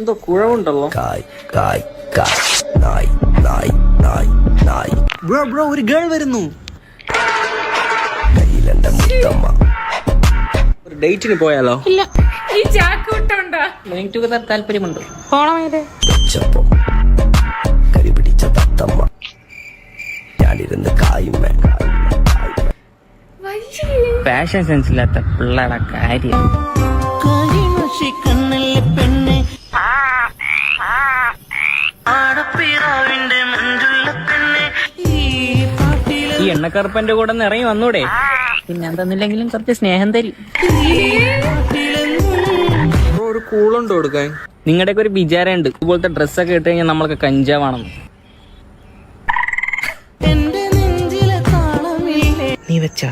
എന്തോ കുഴവുണ്ടല്ലോ. ബ്രോ ഒരു ഗേൾ വരുന്നു. ഒരു ഡേറ്റിന് പോയാലോ? ഇല്ല. ഈ ചാക്ക് വിട്ടോണ്ടാ ലിവിംഗ് ടുഗദർ താല്പര്യമുണ്ട്. പോണമേലെ കരിപിടിച്ച തത്തമ്മ ഞാനിരുന്ന് കായുമ്മ. ഫാഷൻ സെൻസ് ഇല്ലാത്ത പിള്ളേടെ കാര്യം. ഈ എണ്ണക്കറുപ്പന്റെ കൂടെ ഒന്ന് ഇറങ്ങി വന്നൂടെ? പിന്നെ എന്തെന്നില്ലെങ്കിലും കുറച്ച് സ്നേഹം തരും. ഒരു കൂളുണ്ട് കൊടുക്കാൻ. നിങ്ങളുടെയൊക്കെ ഒരു വിചാരമുണ്ട് ഇതുപോലത്തെ ഡ്രസ്സൊക്കെ ഇട്ട് കഴിഞ്ഞാൽ നമ്മളൊക്കെ കഞ്ചാവാണെന്ന്. നീ വെച്ച